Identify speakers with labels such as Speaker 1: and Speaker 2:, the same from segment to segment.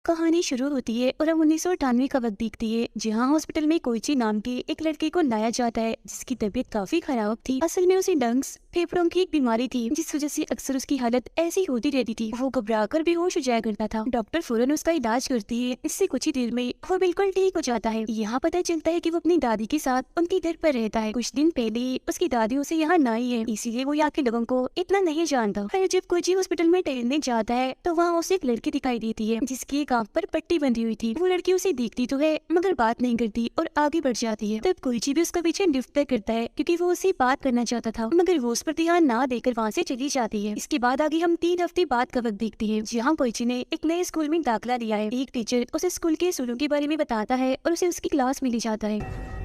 Speaker 1: कहानी शुरू होती है और हम 1998 का वक्त देखती है, जहाँ हॉस्पिटल में कोइची नाम के एक लड़के को लाया जाता है जिसकी तबीयत काफी खराब थी। असल में उसे लंग्स फेफड़ों की एक बीमारी थी, जिस वजह से अक्सर उसकी हालत ऐसी होती रहती थी। वो घबराकर बेहोश हो जाया करता था। डॉक्टर फौरन उसका इलाज करती है। इससे कुछ ही देर में वो बिल्कुल ठीक हो जाता है। यहाँ पता चलता है कि वो अपनी दादी के साथ उनके घर पर रहता है। कुछ दिन पहले उसकी दादी उसे यहाँ लाई है, इसीलिए वो यहाँ के लोगों को इतना नहीं जानता। फिर जब कोइची हॉस्पिटल में टहलने जाता है तो वहाँ उसे एक लड़की दिखाई देती है जिसकी एक आंख पर पट्टी बंधी हुई थी। वो लड़की उसे देखती तो है मगर बात नहीं करती और आगे बढ़ जाती है। तब कोइची भी उसका पीछे लिफ्ट तक करता है क्योंकि वो उससे बात करना चाहता था, मगर वो उस पर ध्यान ना देकर वहाँ से चली जाती है। इसके बाद आगे हम 3 हफ्ते बाद का वक्त देखते हैं, जहाँ कोइची ने एक नए स्कूल में दाखिला लिया है। एक टीचर उसे स्कूल के असूलों के बारे में बताता है और उसे उसकी क्लास में ले जाता है।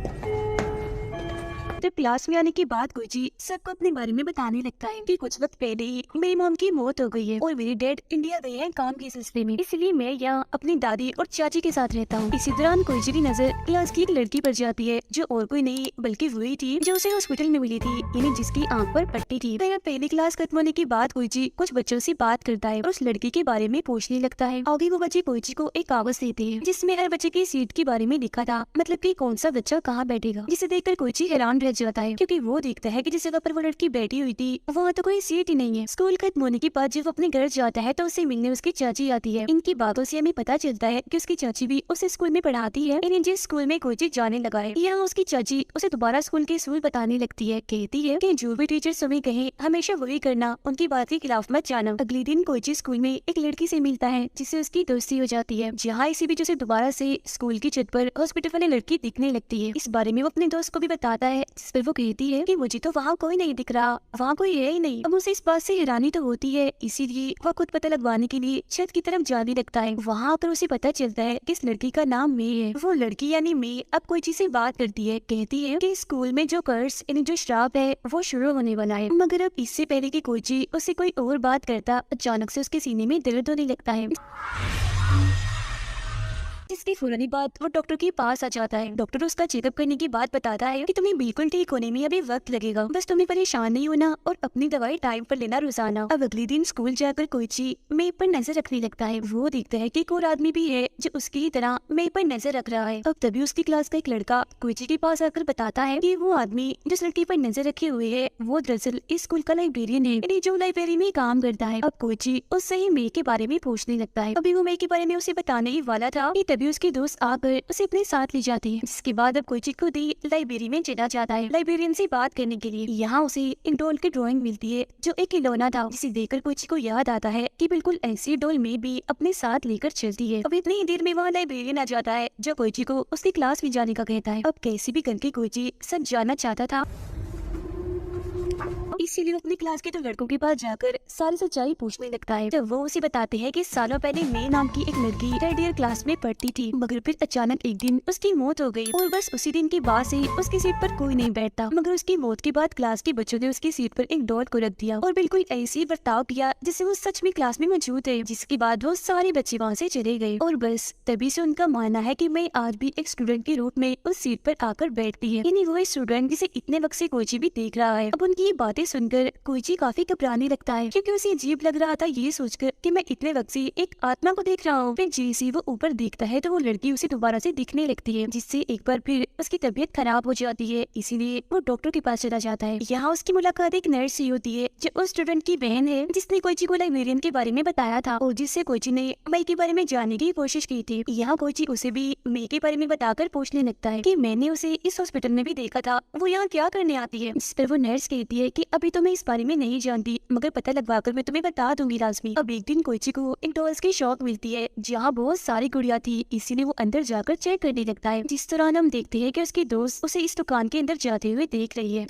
Speaker 1: तब क्लास में आने के बाद कोइची सबको अपने बारे में बताने लगता है कि कुछ वक्त पहले ही मेरी मॉम की मौत हो गई है और मेरे डैड इंडिया गए हैं काम के सिलसिले में, इसलिए मैं यहाँ अपनी दादी और चाची के साथ रहता हूँ। इसी दौरान कोइची की नजर क्लास की एक लड़की पर जाती है, जो और कोई नहीं बल्कि वही थी जो उसे हॉस्पिटल में मिली थी, यानी जिसकी आंख पर पट्टी थी। फिर पहली क्लास खत्म होने के बाद कोइची कुछ बच्चों से बात करता है और उस लड़की के बारे में पूछने लगता है। आगे वो बच्चे कोइची को एक कागज देते हैं जिसमें हर बच्चे की सीट के बारे में लिखा था, मतलब कि कौन सा बच्चा कहाँ बैठेगा, जिसे देखकर कोइची हैरान रह जाता है क्योंकि वो देखता है कि जिस जगह पर वो लड़की बैठी हुई थी वहाँ तो कोई सीट ही नहीं है। स्कूल खत्म होने के बाद जब वो अपने घर जाता है तो उसे मिलने उसकी चाची आती है। इनकी बातों से हमें पता चलता है कि उसकी चाची भी उसे स्कूल में पढ़ाती है, यानी जिस स्कूल में कोइची जाने लगा है। यहाँ उसकी चाची उसे दोबारा स्कूल के असूल बताने लगती है। कहती है कि जो भी टीचर तुम्हें कहे हमेशा वही करना, उनकी बात के खिलाफ मत जाना। अगले दिन कोइची स्कूल में एक लड़की से मिलता है जिससे उसकी दोस्ती हो जाती है। जहाँ इसी बीच उसे दोबारा से स्कूल की छत पर हॉस्पिटल वाली लड़की दिखने लगती है। इस बारे में वो अपने दोस्त को भी बताता है, जिस पर वो कहती है कि मुझे तो वहाँ कोई नहीं दिख रहा, वहाँ कोई है ही नहीं। अब उसे इस बात से हैरानी तो होती है, इसीलिए वह खुद पता लगवाने के लिए छत की तरफ जाने लगता है। वहाँ पर उसे पता चलता है कि इस लड़की का नाम मे है। वो लड़की यानी मे अब कोइची से बात करती है। कहती है कि स्कूल में जो कर्स यानी जो श्राप है वो शुरू होने वाला है, मगर अब इससे पहले कि कोइची उससे कोई और बात करता, अचानक से उसके सीने में दर्द होने लगता है। इसके फौरन बाद वो डॉक्टर के पास आ जाता है। डॉक्टर उसका चेकअप करने की बात बताता है कि तुम्हें बिल्कुल ठीक होने में अभी वक्त लगेगा, बस तुम्हें परेशान नहीं होना और अपनी दवाई टाइम पर लेना रोजाना। अब अगले दिन स्कूल जाकर कोइची मे पर नजर रखने लगता है। वो देखता है कि एक और आदमी भी है जो उसकी ही तरह मे पर नजर रख रहा है। अब तभी उसकी क्लास का एक लड़का कोइची के पास आकर बताता है कि वो आदमी जिस लड़की पर नजर रखे हुए है वो दरअसल इस स्कूल का लाइब्रेरियन है, यानी जो लाइब्रेरी में काम करता है। अब कोइची उससे ही मे के बारे में पूछने लगता है। अभी वो मे के बारे में उसे बताने ही वाला था कि तभी उसकी दोस्त आकर उसे अपने साथ ले जाती है, जिसके बाद अब कोइची खुद ही लाइब्रेरी में चला जाता है लाइब्रेरियन से बात करने के लिए। यहाँ उसे एक डॉल की ड्राइंग मिलती है जो एक खिलौना था, जिसे देखकर कोइची को याद आता है कि बिल्कुल ऐसी डॉल में भी अपने साथ लेकर चलती है। अब इतनी ही देर में वहाँ लाइब्रेरियन आ जाता है जो कोइची को उसकी क्लास में जाने का कहता है। अब कैसे भी करके कोइची सब जानना चाहता था, इसीलिए वो अपनी क्लास के 2 लड़कों के पास जाकर सारी सच्चाई पूछने लगता है। जब वो उसे बताते हैं कि सालों पहले मे नाम की एक लड़की 3rd ईयर क्लास में पढ़ती थी, मगर फिर अचानक एक दिन उसकी मौत हो गई और बस उसी दिन के बाद से उसकी सीट पर कोई नहीं बैठता। मगर उसकी मौत के बाद क्लास के बच्चों ने उसकी सीट पर एक डॉल को रख दिया और बिल्कुल ऐसे ही बर्ताव किया जिससे वो सच में क्लास में मौजूद है। जिसके बाद वो सारे बच्चे वहाँ से चले गए और बस तभी से उनका मानना है कि मैं आज भी एक स्टूडेंट के रूप में उस सीट पर आकर बैठती है, यानी वो स्टूडेंट जिसे इतने वक्त से कोइची भी देख रहा है। अब उनकी ये बातें सुनकर कोइची काफी घबराने लगता है क्योंकि उसे अजीब लग रहा था ये सोचकर कि मैं इतने वक्त से एक आत्मा को देख रहा हूँ। फिर जैसे वो ऊपर देखता है तो वो लड़की उसे दोबारा से दिखने लगती है, जिससे एक बार फिर उसकी तबीयत खराब हो जाती है। इसीलिए वो डॉक्टर के पास चला जाता है। यहाँ उसकी मुलाकात एक नर्स से होती है जो उस स्टूडेंट की बहन है जिसने कोइची को लाइब्रेरियन के बारे में बताया था और जिससे कोइची ने मई के बारे में जानने की कोशिश की थी। यहाँ कोइची उसे भी मई के बारे में बताकर पूछने लगता है कि मैंने उसे इस हॉस्पिटल में भी देखा था, वो यहाँ क्या करने आती है। जिस पर वो नर्स कहती है कि अभी तो मैं इस बारे में नहीं जानती, मगर पता लगवाकर मैं तुम्हें बता दूंगी लाजमी। अब एक दिन कोइची को एक डॉल्स की शॉप मिलती है जहाँ बहुत सारी गुड़िया थी, इसीलिए वो अंदर जाकर चेक करने लगता है। जिस दौरान हम देखते हैं कि उसकी दोस्त उसे इस दुकान के अंदर जाते हुए देख रही है।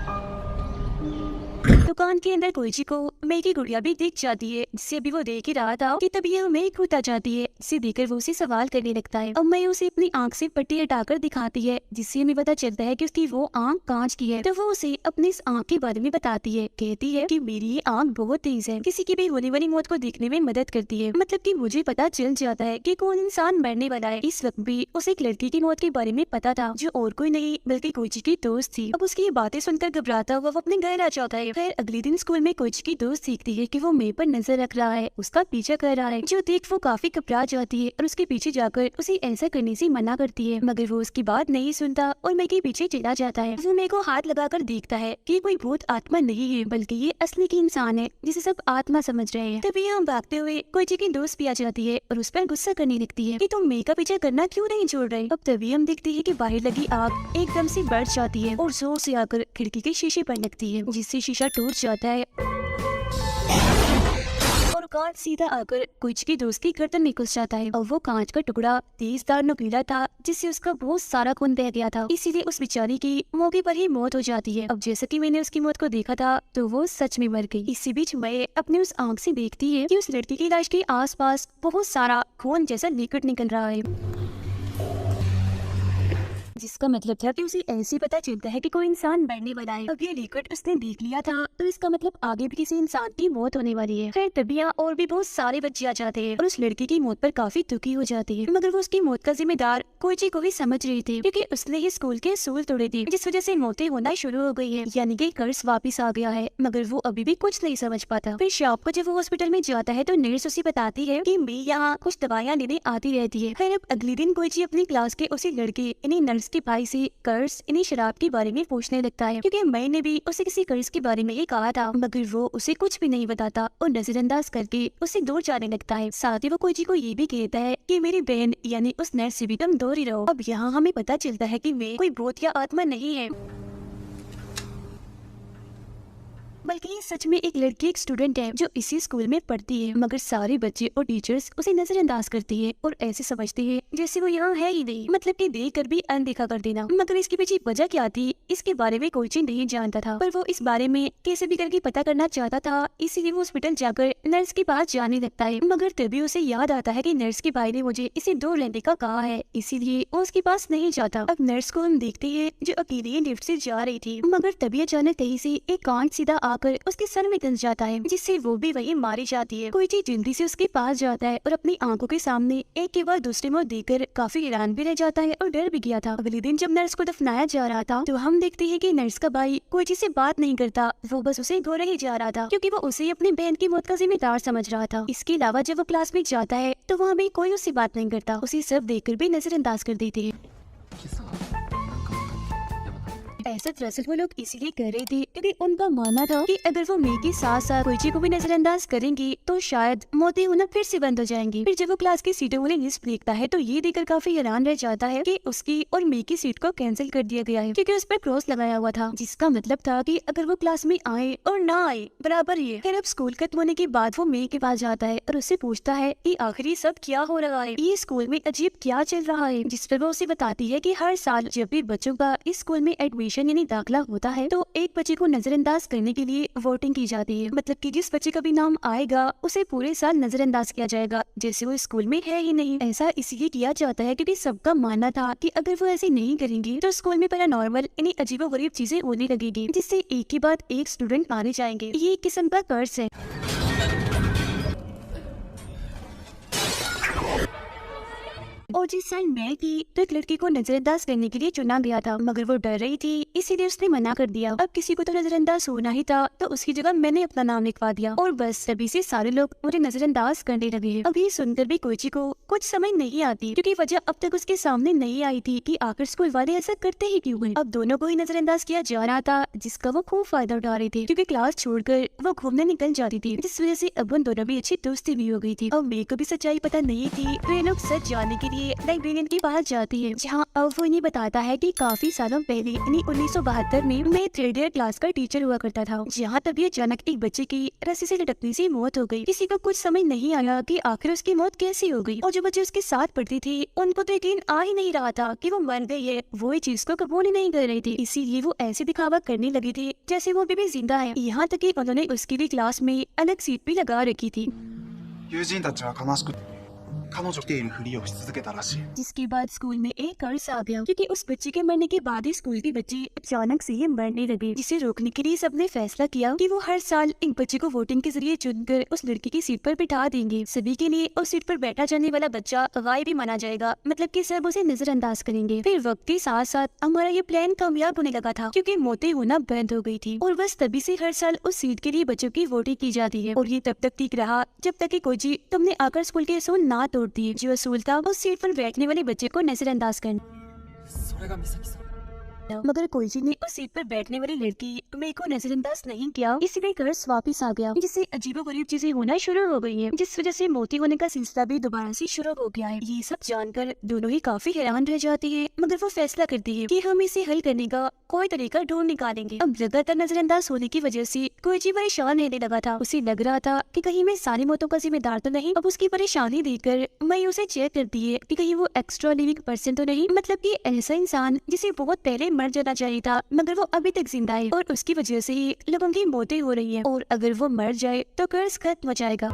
Speaker 1: दुकान के अंदर कोइची को मे की गुड़िया भी दिख जाती है, जिसे अभी वो देख ही रहा था कि तभी यह मे खुद आ जाती है, जिसे देखकर वो उसे सवाल करने लगता है। अब मैं उसे अपनी आंख से पट्टी हटाकर दिखाती है, जिससे हमें पता चलता है कि उसकी वो आंख कांच की है। तो वो उसे अपनी इस आंख के बारे में बताती है। कहती है कि मेरी ये आंख बहुत तेज है, किसी की भी होने वाली मौत को देखने में मदद करती है, मतलब कि मुझे पता चल जाता है कि कौन इंसान मरने वाला है। इस वक्त भी उसे एक लड़की की मौत के बारे में पता था जो और कोई नहीं बल्कि कोइची की दोस्त थी। अब उसकी ये बातें सुनकर घबराता हुआ वो अपने घर आ जाता है। फिर अगले दिन स्कूल में कोच की दोस्त सीखती है कि वो मे पर नजर रख रहा है, उसका पीछा कर रहा है, जो देख वो काफी घबरा जाती है और उसके पीछे जाकर उसे ऐसा करने से मना करती है, मगर वो उसकी बात नहीं सुनता और मे के पीछे चला जाता है। वो मे को हाथ लगाकर देखता है कि कोई भूत आत्मा नहीं है, बल्कि ये असली की इंसान है जिसे सब आत्मा समझ रहे हैं। तभी यहाँ भागते हुए कोची की दोस्त भी आ जाती है और उस पर गुस्सा करने लगती है कि तुम मे का पीछा करना क्यों नहीं छोड़ रहे। अब तभी हम देखते हैं कि बाहर लगी आग एकदम से बढ़ जाती है और जोर से आकर खिड़की के शीशे पर लगती है, जिससे शीशा टूट जाता है और कांच सीधा आकर कुछ की दोस्त की गर्दन में घुस जाता है। और वो कांच का टुकड़ा तेजदार नुकीला था, जिससे उसका बहुत सारा खून बह गया था, इसीलिए उस बेचारी की मौके पर ही मौत हो जाती है। अब जैसे कि मैंने उसकी मौत को देखा था तो वो सच में मर गई। इसी बीच मैं अपने उस आंख से देखती है कि उस लड़की की लाश के आसपास बहुत सारा खून जैसा लिक्विड निकल रहा है, जिसका मतलब था कि उसे ऐसे पता चलता है कि कोई इंसान मरने वाला है। अब ये लिक्विड उसने देख लिया था तो इसका मतलब आगे भी किसी इंसान की मौत होने वाली है। फिर तभी यहाँ और भी बहुत सारे बच्चे आ जाते हैं और उस लड़की की मौत पर काफी दुखी हो जाती है, मगर वो उसकी मौत का जिम्मेदार कोची को भी समझ रही थी, क्योंकि उसने ही स्कूल के असूल तोड़े थे, जिस वजह से मौतें होना शुरू हो गई है, यानी कि कर्ज वापिस आ गया है। मगर वो अभी भी कुछ नहीं समझ पाता। फिर शाम को जब वो हॉस्पिटल में जाता है तो नर्स उसे बताती है कि मैं यहाँ कुछ दवाइयाँ लेने आती रहती है। फिर अब अगले दिन कोची अपनी क्लास के उसी लड़के यानी नर्स के भाई से कर्ज इन्हीं शराब के बारे में पूछने लगता है, क्योंकि मैंने भी उसे किसी कर्ज के बारे में ही कहा था, मगर वो उसे कुछ भी नहीं बताता और नजरअंदाज करके उसे दूर जाने लगता है। साथ ही वो कोची को ये भी कहता है कि मेरी बहन यानी उस नर्स से भी तुम दूर ही रहो। अब यहाँ हमें पता चलता है कि वे कोई भूत या आत्मा नहीं है, बल्कि ये सच में एक लड़की एक स्टूडेंट है जो इसी स्कूल में पढ़ती है, मगर सारे बच्चे और टीचर्स उसे नजरअंदाज करती है और ऐसे समझते हैं जैसे वो यहाँ है ही नहीं, मतलब कि देख कर भी अनदेखा कर देना। मगर इसके पीछे वजह क्या थी इसके बारे में कोई नहीं जानता था, पर वो इस बारे में कैसे भी करके पता करना चाहता था, इसीलिए वो हॉस्पिटल जाकर नर्स के पास जाने लगता है। मगर तभी उसे याद आता है कि नर्स के भाई ने मुझे इसे दूर लेने का कहा है, इसीलिए वो उसके पास नहीं जाता। अब नर्स को हम देखते हैं जो अकेले लिफ्ट से जा रही थी, मगर तभी अचानक कहीं से एक कांच सीधा आकर उसके सर में घुस जाता है, जिससे वो भी वही मारी जाती है। कोई चीज जल्दी से उसके पास जाता है और अपनी आंखों के सामने एक के बाद दूसरे मौत देखकर काफी हैरान भी रह जाता है और डर भी गया था। अगले दिन जब नर्स को दफनाया जा रहा था तो हम देखते हैं कि नर्स का भाई कोई चीज से बात नहीं करता, वो बस उसे गोरे ही जा रहा था, क्योंकि वो उसे अपनी बहन की मौत का जिम्मेदार समझ रहा था। इसके अलावा जब वो क्लास में जाता है तो वहाँ भी कोई उससे बात नहीं करता, उसे सब देखकर भी नजरअंदाज कर देते हैं। ऐसा दरअसल वो लोग इसीलिए कर रहे थे क्योंकि उनका मानना था कि अगर वो मे के साथ साथ कोची को भी नजरअंदाज करेंगी तो शायद मौतें होना फिर से बंद हो जाएंगी। फिर जब वो क्लास की सीटों वाली लिस्ट देखता है तो ये देखकर काफी हैरान रह जाता है कि उसकी और मे की सीट को कैंसिल कर दिया गया है, क्योंकि उस पर क्रॉस लगाया हुआ था, जिसका मतलब था कि अगर वो क्लास में आए और ना आए बराबर ही है। फिर अब स्कूल खत्म होने के बाद वो मे के पास जाता है और उससे पूछता है कि आखिर ये सब क्या हो रहा है, ये स्कूल में अजीब क्या चल रहा है, जिस पर वो उसे बताती है कि हर साल जब भी बच्चों का इस स्कूल में एडमिशन यानी दाखिला होता है तो एक बच्चे को नजरअंदाज करने के लिए वोटिंग की जाती है, मतलब कि जिस बच्चे का भी नाम आएगा उसे पूरे साल नजरअंदाज किया जाएगा जैसे वो स्कूल में है ही नहीं। ऐसा इसलिए किया जाता है क्योंकि सबका मानना था कि अगर वो ऐसे नहीं करेंगे तो स्कूल में पैरानॉर्मल यानी अजीबोगरीब चीजें होने लगेगी, जिससे एक के बाद एक स्टूडेंट मारे जाएंगे। ये एक किस्म का कर्ज है। और जिस साल मैं थी तो एक लड़की को नजरअंदाज करने के लिए चुना गया था, मगर वो डर रही थी इसीलिए उसने मना कर दिया। अब किसी को तो नजरअंदाज होना ही था तो उसकी जगह मैंने अपना नाम लिखवा दिया और बस तभी से सारे लोग मुझे नजरअंदाज करने लगे हैं। अभी सुनकर भी कोची को कुछ समझ नहीं आती, क्योंकि वजह अब तक उसके सामने नहीं आई थी कि आखिर स्कूल वाले ऐसा करते ही क्यों हैं। अब दोनों को ही नजरअंदाज किया जा रहा था, जिसका वो खूब फायदा उठा रही थी, क्योंकि क्लास छोड़कर वो घूमने निकल जाती थी, जिस वजह से अब उन दोनों भी अच्छी दोस्ती भी हो गई थी। अब मेरे को भी सच्चाई पता नहीं थी तो ये लोग सच जानने के लिए लाइब्रेरियन के पास जाती है, जहाँ अब वो इन्हें बताता है कि काफी सालों पहले यानी 1972 में मैं 3rd ईयर क्लास का टीचर हुआ करता था, जहाँ तभी अचानक एक बच्चे की रस्सी से लटकने से मौत हो गई। किसी को कुछ समझ नहीं आया कि आखिर उसकी मौत कैसे हो गई, और जो बच्चे उसके साथ पढ़ती थी उनको तो यकीन आ ही नहीं रहा था कि वो मर गई है, वो इस चीज को कबूल ही नहीं कर रही थी, इसीलिए वो ऐसे दिखावा करने लगी थी जैसे वो भी जिंदा है। यहाँ तक कि उन्होंने उसके लिए क्लास में अलग सीट भी लगा रखी थी।
Speaker 2: 友人たちは悲しく彼女っているふりをし続けたらしい。
Speaker 1: जिसके बाद स्कूल में एक कर्ज आ गया क्योंकि उस बच्चे के मरने के बाद ही स्कूल के बच्चे अचानक से ही मरने लगे, जिसे रोकने के लिए सबने फैसला किया कि वो हर साल एक बच्चे को वोटिंग के जरिए चुनकर उस लड़की की सीट पर बिठा देंगे। सभी के लिए उस सीट पर बैठा जाने वाला बच्चा गायब ही माना जाएगा, मतलब कि सब उसे नजरअंदाज करेंगे। फिर वक्त के साथ साथ हमारा ये प्लान कामयाब होने लगा था क्योंकि मौतें होना बंद हो गई थी और बस तभी से हर साल उस सीट के लिए बच्चों की वोटिंग की जाती है। और ये तब तक ठीक रहा जब तक कि कोची तुमने आकर स्कूल के असूल ना तोड़ दिए। जो असूल था उस सीट पर बैठने वाले बच्चे को नजरअंदाज करना।
Speaker 2: それが美咲さん。
Speaker 1: मगर कोची ने उस सीट पर बैठने वाली लड़की मेरे को नजरअंदाज नहीं किया, इसलिए कर्ज वापस आ गया, जिससे अजीबोगरीब चीजें होना शुरू हो गई है, जिस वजह से मोती होने का सिलसिला भी दोबारा से शुरू हो गया है। ये सब जानकर दोनों ही काफी हैरान रह जाती है, मगर वो फैसला करती है कि हम इसे हल करने का कोई तरीका ढूंढ निकालेंगे। अब लगातार नजरअंदाज होने की वजह से कोची परेशान रहने लगा था। उसे लग रहा था कि कहीं मैं सारी मौतों का जिम्मेदार तो नहीं। अब उसकी परेशानी देखकर मैं उसे चेक करती है कि कहीं वो एक्स्ट्रा लिविंग पर्सन तो नहीं, मतलब कि ऐसा इंसान जिसे बहुत पहले मर जाना चाहिए था मगर वो अभी तक जिंदा है और उसकी वजह से ही लोगों की मौतें हो रही हैं। और अगर वो मर जाए तो कर्ज खत्म हो जाएगा,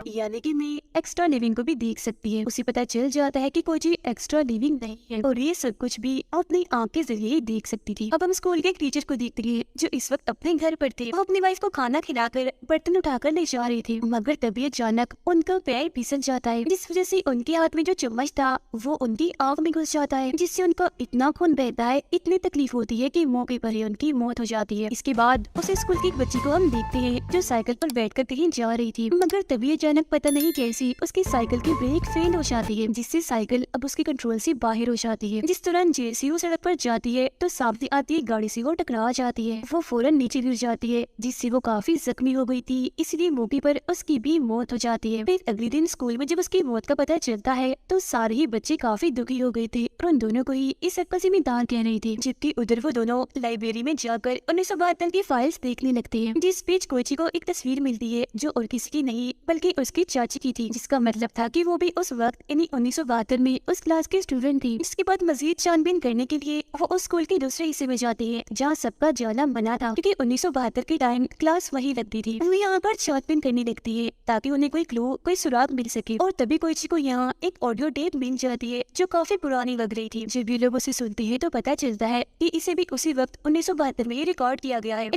Speaker 1: यानी कि मैं एक्स्ट्रा लिविंग को भी देख सकती है। उसे पता चल जाता है कि कोची एक्स्ट्रा लिविंग नहीं है और ये सब कुछ भी अपनी आंख के जरिए ही देख सकती थी। अब हम स्कूल के एक टीचर को देखते हैं जो इस वक्त अपने घर पर थे। वो अपनी वाइफ को खाना खिलाकर बर्तन उठाकर ले जा रहे थे, मगर तभी अचानक उनका पैर फिसल जाता है, जिस वजह से उनके हाथ में जो चम्मच था वो उनकी आंख में घुस जाता है, जिससे उनका इतना खून बहता है, इतनी तकलीफ होती है कि मौके पर ही उनकी मौत हो जाती है। इसके बाद उस स्कूल की एक बच्ची को हम देखते हैं जो साइकिल पर बैठकर कहीं जा रही थी, मगर तभी अचानक पता नहीं कैसी उसकी साइकिल की ब्रेक फेल हो जाती है, जिससे साइकिल अब उसके कंट्रोल से बाहर हो जाती है। जिस दौरान जैसे वो सड़क पर जाती है तो सामने आती गाड़ी से वो टकरा जाती है। वो फौरन नीचे गिर जाती है, जिससे वो काफी जख्मी हो गई थी, इसलिए मौके पर उसकी भी मौत हो जाती है। फिर अगले दिन स्कूल में जब उसकी मौत का पता चलता है तो सारे ही बच्चे काफी दुखी हो गए थे और उन दोनों को ही इस सबका जिम्मेदार कह रही थी। जबकि उधर वो दोनों लाइब्रेरी में जाकर 1972 की फाइल्स देखने लगते हैं, जिस बीच कोची को एक तस्वीर मिलती है जो और किसी की नहीं बल्कि उसकी चाची की थी, जिसका मतलब था कि वो भी उस वक्त यानी 1972 में उस क्लास की स्टूडेंट थी। इसके बाद मजीद छानबीन करने के लिए वो उस स्कूल के दूसरे हिस्से में जाते हैं जहाँ सबका जाना मना था, क्योंकि 1972 के टाइम क्लास वही लगती थी। वो यहाँ पर छानबीन करने लगती है ताकि उन्हें कोई क्लू कोई सुराग मिल सके और तभी कोची को यहाँ एक ऑडियो टेप मिल जाती है जो काफी पुरानी लग रही थी। जब ये लोग उसे सुनते हैं तो पता चलता है कि इसे भी उसी वक्त 1972 में रिकॉर्ड किया गया है।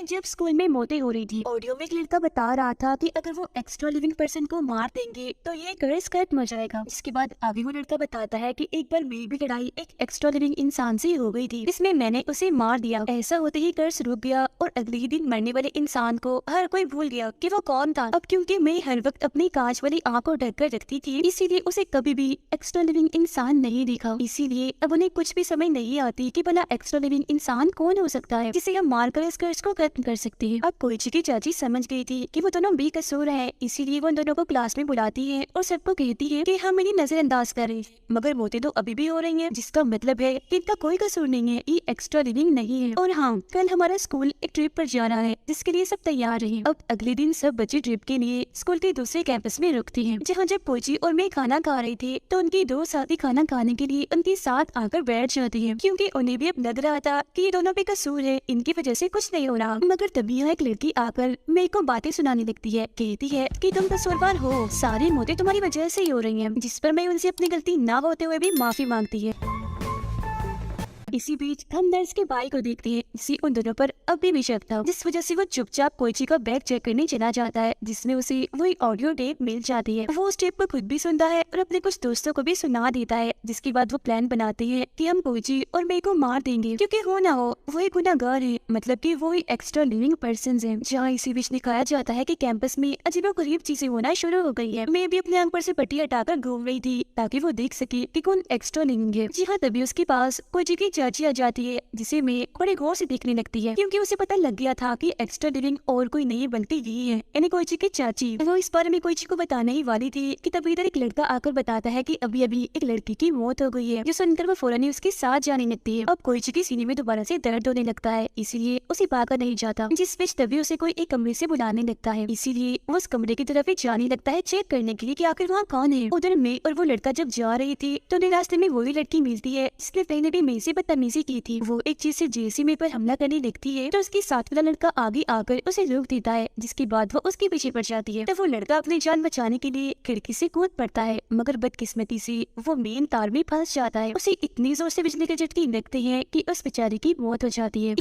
Speaker 1: जब स्कूल में मौतें हो रही थी, ऑडियो में एक लड़का बता रहा था कि अगर वो एक्स्ट्रा लिविंग पर्सन को मार देंगे तो ये कर्ज खत्म हो जाएगा। इसके बाद आगे वो लड़का बताता है कि एक बार मेरी भी लड़ाई एक एक्स्ट्रा लिविंग इंसान से हो गई थी, इसमें मैंने उसे मार दिया। ऐसा होते ही कर्ज रुक गया और अगले ही दिन मरने वाले इंसान को हर कोई भूल गया कि वो कौन था। अब क्योंकि मैं हर वक्त अपनी कांच वाली आँख को ढक कर रखती थी, इसीलिए उसे कभी भी एक्स्ट्रा लिविंग इंसान नहीं दिखा। इसीलिए अब उन्हें कुछ भी समझ नहीं आती कि भला एक्स्ट्रा लिविंग इंसान कौन हो सकता है जिसे हम मारकर इस कर्ज को खत्म कर सकते हैं। अब कोची की चाची समझ गई थी कि वो दोनों बेकसूर हैं, इसीलिए वो उन दोनों को क्लास में बुलाती है और सबको कहती है कि हम इन्हें नजरअंदाज कर रहे हैं, मगर मौतें तो अभी भी हो रही हैं, जिसका मतलब है कि इनका कोई कसूर नहीं है, ये एक्स्ट्रा लिविंग नहीं है। और हाँ, कल हमारा स्कूल एक ट्रिप पर जा रहा है जिसके लिए सब तैयार रहे। अब अगले दिन सब बच्चे ट्रिप के लिए स्कूल के दूसरे कैंपस में रुकते हैं, जहाँ जब कोची और मैं खाना खा रहे थे तो उनकी दो साथी खाना खाने के लिए उनके साथ आकर बैठ जाती है, क्योंकि उन्हें भी अब लग रहा था कि ये दोनों बेकसूर है, इनकी वजह से कुछ नहीं हो रहा। मगर तभी यहाँ एक लड़की आकर मेरे को बातें सुनाने लगती है, कहती है कि तुम कसूरवार हो, सारी मौतें तुम्हारी वजह से ही हो रही हैं, जिस पर मैं उनसे अपनी गलती ना होते हुए भी माफी मांगती है। इसी बीच हम नर्स के भाई को देखते हैं जिसे उन दोनों पर अभी भी शक था, जिस वजह से वो चुपचाप कोची का बैग चेक करने चला जाता है, जिसमें उसे वही ऑडियो टेप मिल जाती है। वो उस टेप को खुद भी सुनता है और अपने कुछ दोस्तों को भी सुना देता है, जिसके बाद वो प्लान बनाते हैं कि हम कोची और मेरे को मार देंगे, क्योंकि हो ना हो वो एक गुनहगार है, मतलब कि वो ही एक्स्ट्रा लिविंग पर्सन है। जहाँ इसी बीच दिखाया जाता है कि कैंपस में अजीबोगरीब चीजें होना शुरू हो गई है। मैं भी अपने आंख पर से पट्टी हटाकर घूम रही थी ताकि वो देख सके कि कौन एक्स्ट्रा लिविंग है। जी हाँ, तभी उसके पास कोची की चाची आ जाती है, जिसे मैं बड़े गौर से देखने लगती है, क्योंकि उसे पता लग गया था कि एक्स्ट्रा लिविंग और कोई नहीं बल्कि ये है, यानी कोची की चाची। वो इस बारे में कोची को बताने ही वाली थी कि तभी इधर एक लड़का आकर बताता है कि अभी अभी एक लड़की की मौत हो गई है, जो सुनकर वो फौरन ही उसके साथ जाने लगती है। अब कोची की सीने में दोबारा से दर्द होने लगता है, इसीलिए उसे भागा नहीं जाता, जिस बीच तभी उसे कोई एक कमरे से बुलाने लगता है, इसीलिए वो उस कमरे की तरफ ही जाने लगता है चेक करने के लिए कि आखिर वहाँ कौन है। उधर मैं और वो लड़का जब जा रही थी तो उन्हें रास्ते में वही लड़की मिलती है जिसने पहले भी मैं से बदतमीजी की थी। वो एक चीज से जेसी मे पर हमला करने लगती है तो उसके साथ वाला लड़का आगे आकर उसे रोक देता है, जिसके बाद वो उसके पीछे पड़ जाती है। तो वो लड़का अपनी जान बचाने के लिए खिड़की से कूद पड़ता है, मगर बदकिस्मती से वो मेन तार में फंस जाता है। उसे इतनी जोर से बिजली के झटके लगते हैं कि उस बेचारे की मौत हो जाती है।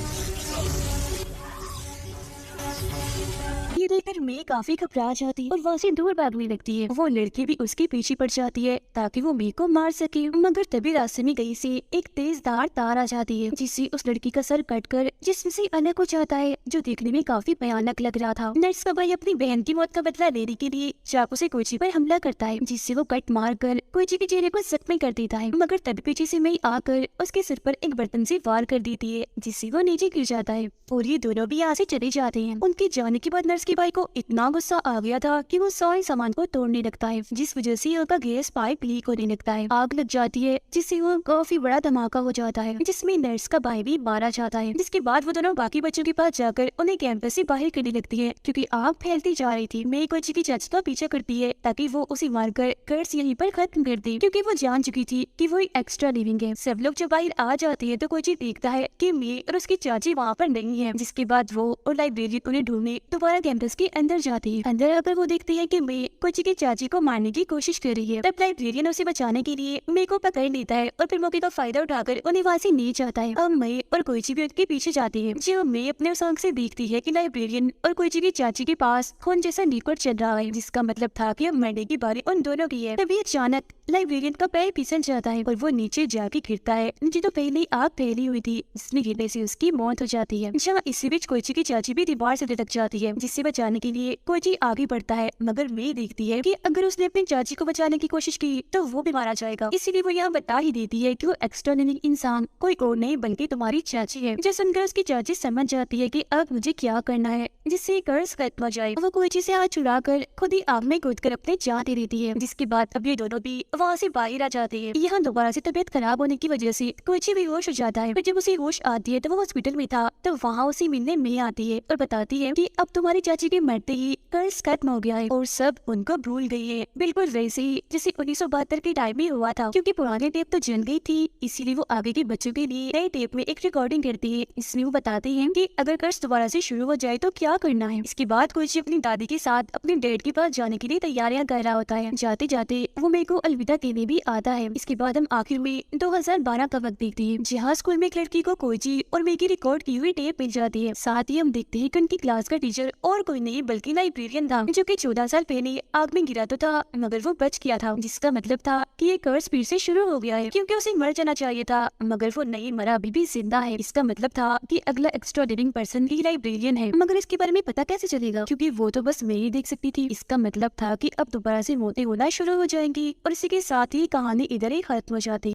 Speaker 1: ये देखकर मे काफी घबरा जाती है और वहाँ से दूर भागने लगती है। वो लड़की भी उसके पीछे पड़ जाती है ताकि वो मे को मार सके, मगर तभी रास्ते में कहीं से एक तेजधार तार आ जाती है, जिससे उस लड़की का सर कटकर जिस्म से अलग हो जाता है, जो देखने में काफी भयानक लग रहा था। नर्स का भाई अपनी बहन की मौत का बदला लेने के लिए चाकू से कोची पर हमला करता है, जिससे वो कट मार कर कोची के चेहरे को जख्मी कर देता है, मगर तभी पीछे से मई आकर उसके सिर पर एक बर्तन से वार कर देती है, जिससे वो नीचे गिर जाता है और ये दोनों भी यहाँ से चले जाते हैं। उनके जाने के बाद नर्स के भाई को इतना गुस्सा आ गया था कि वो सारे सामान को तोड़ने लगता है, जिस वजह से उनका गैस पाइप लीक होने लगता है। आग लग जाती है जिससे वो काफी बड़ा धमाका हो जाता है, जिसमें नर्स का भाई भी मारा जाता है। जिसके बाद वो दोनों बाकी बच्चों के पास जाकर उन्हें कैंपस से बाहर करने लगती है, क्योंकि आग फैलती जा रही थी। मई कोची की चाची का पीछा करती है ताकि वो उसे मारकर कर्ज यहीं पर खत्म कर दे, क्योंकि वो जान चुकी थी कि वो एक्स्ट्रा लिविंग है। सब लोग जब बाहर आ जाते हैं तो कोची देखता है कि मई और उसकी चाची वहाँ पर नहीं है, जिसके बाद वो और लाइब्रेरियन उन्हें ढूंढने दोबारा कैंपस के अंदर जाती है। अंदर आकर वो देखती है कि मई कोची की चाची को मारने की कोशिश कर रही है। तब लाइब्रेरियन उसे बचाने के लिए मई को पकड़ लेता है और फिर मौके का फायदा उठाकर उन्हें वहाँ से ले जाता है। अब मई और कोची भी उनके पीछे जाती है। जो मई अपने उस आंख से देखती है कि लाइब्रेरियन और कोची की चाची के पास खून जैसा लिक्विड चल रहा है, जिसका मतलब था कि अब मरने की बारी उन दोनों की है। तभी अचानक लाइब्रेरियन का पैर फिसल जाता है और वो नीचे जाके गिरता है। नीचे तो पहले ही आग फैली हुई थी, जिसमें गिरने से उसकी मौत हो जाती है। जहाँ इसी बीच कोची की चाची भी दीवार से लटक जाती है, जिससे बचाने के लिए कोची आगे बढ़ता है, मगर मई देखती है कि अगर उसने अपनी चाची को बचाने की कोशिश की तो वो भी मारा जाएगा। इसीलिए वो यहाँ बता ही देती है कि वो एक्स्ट्रा लिविंग इंसान कोई और नहीं बल्कि तुम्हारी चाची है। जो सुनकर उसकी चाची समझ जाती है कि अब मुझे क्या करना है जिससे कर्ज खत्म हो जाए। वो कोची से हाथ छुड़ाकर खुद ही आग में कूदकर अपने जान दे देती है, जिसके बाद अब ये दोनों भी वहाँ से बाहर आ जाते हैं। यहाँ दोबारा से तबीयत खराब होने की वजह से कोची भी होश हो जाता है। फिर जब उसे होश आती है तो वो हॉस्पिटल में था, तो वहाँ उसे मिलने मई आती है और बताती है कि अब तुम्हारी चाची के मरते ही कर्ज खत्म हो गया है और सब उनको भूल गई है, बिल्कुल वैसे ही जैसे 1972 के टाइम में हुआ था। क्योंकि पुराने टेप तो जल गई थी, इसीलिए वो आगे के बच्चों के लिए नए टेप में एक रिकॉर्डिंग करती है। इसलिए वो बताते हैं कि अगर कर्ज दोबारा से शुरू हो जाए तो क्या करना है। इसके बाद कोची अपनी दादी के साथ अपने डैड के पास जाने के लिए तैयारियां कर रहा होता है। जाते जाते वो मेरे को अलविदा कहने भी आता है। इसके बाद हम आखिर में 2012 का वक्त देखते हैं, जहाँ स्कूल में एक लड़की को कोची और मेरी रिकॉर्ड की हुई टेप मिल जाती है। साथ ही हम देखते हैं कि उनकी क्लास का टीचर और कोई नहीं बल्कि लाइब्रेरियन था, जो कि 14 साल पहले आग में गिरा तो था मगर वो बच गया था, जिसका मतलब था कि ये कर्ज फिर से शुरू हो गया है, क्योंकि उसे मर जाना चाहिए था मगर वो नहीं मरा, अभी भी जिंदा है। इसका मतलब था कि अगला एक्स्ट्रा लिविंग पर्सन ही लाइब्रेरियन है, मगर इसके बारे में पता कैसे चलेगा, क्योंकि वो तो बस मैं ही देख सकती थी। इसका मतलब था कि अब दोबारा से मौतें होना शुरू हो जाएंगी और इसी के साथ ही कहानी इधर ही खत्म हो जाती।